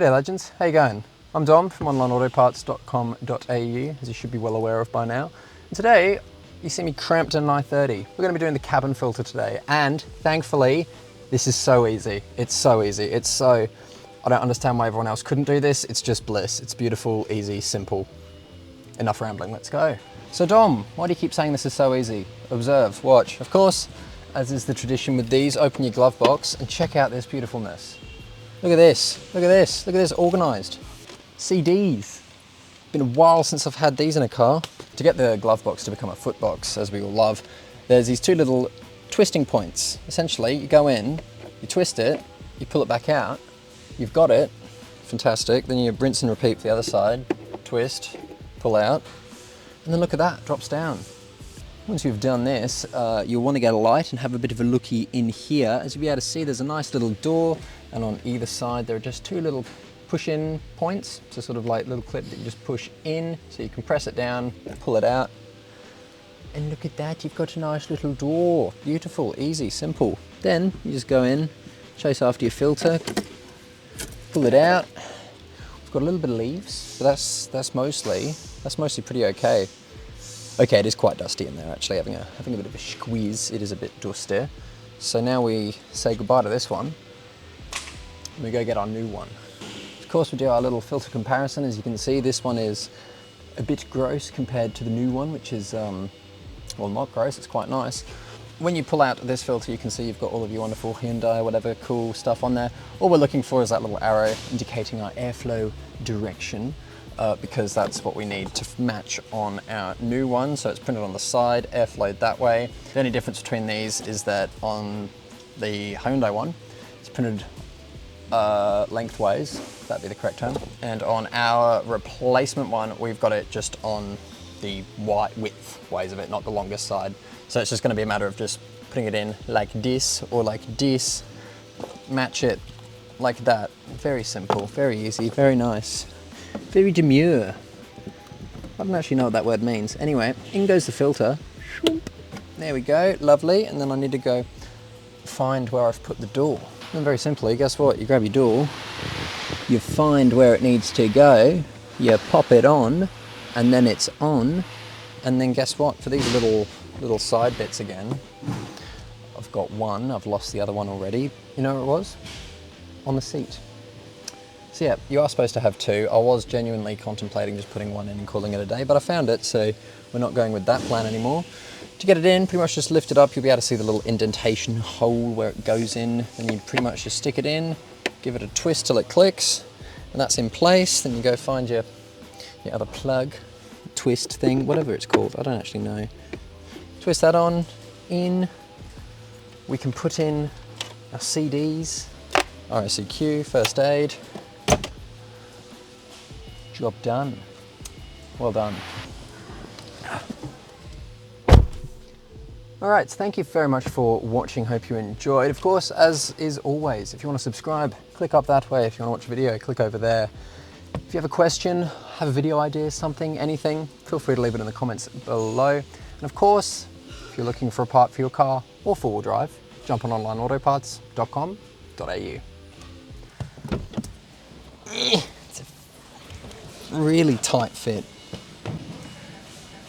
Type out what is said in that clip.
G'day legends, how you going? I'm Dom from onlineautoparts.com.au, as you should be well aware of by now. And today, you see me cramped in an i30. We're going to be doing the cabin filter today, and thankfully, this is so easy. It's so easy. I don't understand why everyone else couldn't do this. It's just bliss. It's beautiful, easy, simple. Enough rambling, let's go. So Dom, why do you keep saying this is so easy? Observe, watch. Of course, as is the tradition with these, open your glove box and check out this beautifulness. Look at this, look at this, look at this, organised. CDs. Been a while since I've had these in a car. To get the glove box to become a foot box, as we all love, there's these two little twisting points. Essentially, you go in, you twist it, you pull it back out, you've got it, fantastic. Then you rinse and repeat for the other side, twist, pull out, and then look at that, drops down. Once you've done this, you'll want to get a light and have a bit of a looky in here. As you'll be able to see, there's a nice little door, and on either side there are just two little push-in points. So sort of like little clip that you just push in, so you can press it down, pull it out. And look at that, you've got a nice little door. Beautiful, easy, simple. Then you just go in, chase after your filter, pull it out. We've got a little bit of leaves, but that's mostly pretty okay. Okay, it is quite dusty in there actually, having a bit of a squeeze. It is a bit dusty. So now we say goodbye to this one, and we go get our new one. Of course, we do our little filter comparison. As you can see, this one is a bit gross compared to the new one, which is, well, not gross, it's quite nice. When you pull out this filter, you can see you've got all of your wonderful Hyundai, whatever cool stuff on there. All we're looking for is that little arrow indicating our airflow direction, because that's what we need to match on our new one. So it's printed on the side, airflowed that way. The only difference between these is that on the Hyundai one, it's printed lengthways, that'd be the correct term. And on our replacement one, we've got it just on the width ways of it, not the longest side. So it's just gonna be a matter of just putting it in like this or like this, match it like that. Very simple, very easy, very nice, very demure. I don't actually know what that word means. Anyway, in goes the filter. There we go, lovely. And then I need to go find where I've put the door. And very simply, guess what? You grab your door, you find where it needs to go, you pop it on, and then it's on. And then guess what? For these little side bits again, I've got one, I've lost the other one already. You know where it was? On the seat. So yeah, you are supposed to have two. I was genuinely contemplating just putting one in and calling it a day, but I found it, so we're not going with that plan anymore. To get it in, pretty much just lift it up. You'll be able to see the little indentation hole where it goes in. Then you pretty much just stick it in, give it a twist till it clicks, and that's in place. Then you go find your other plug, twist thing, whatever it's called. I don't actually know. Twist that on, in. We can put in our CDs, RSEQ, first aid. Job done. Well done. All right, so thank you very much for watching. Hope you enjoyed. Of course, as is always, if you want to subscribe, click up that way. If you want to watch a video, click over there. If you have a question, have a video idea, something, anything, feel free to leave it in the comments below. And of course, if you're looking for a part for your car or four-wheel drive, jump on onlineautoparts.com.au. It's a really tight fit.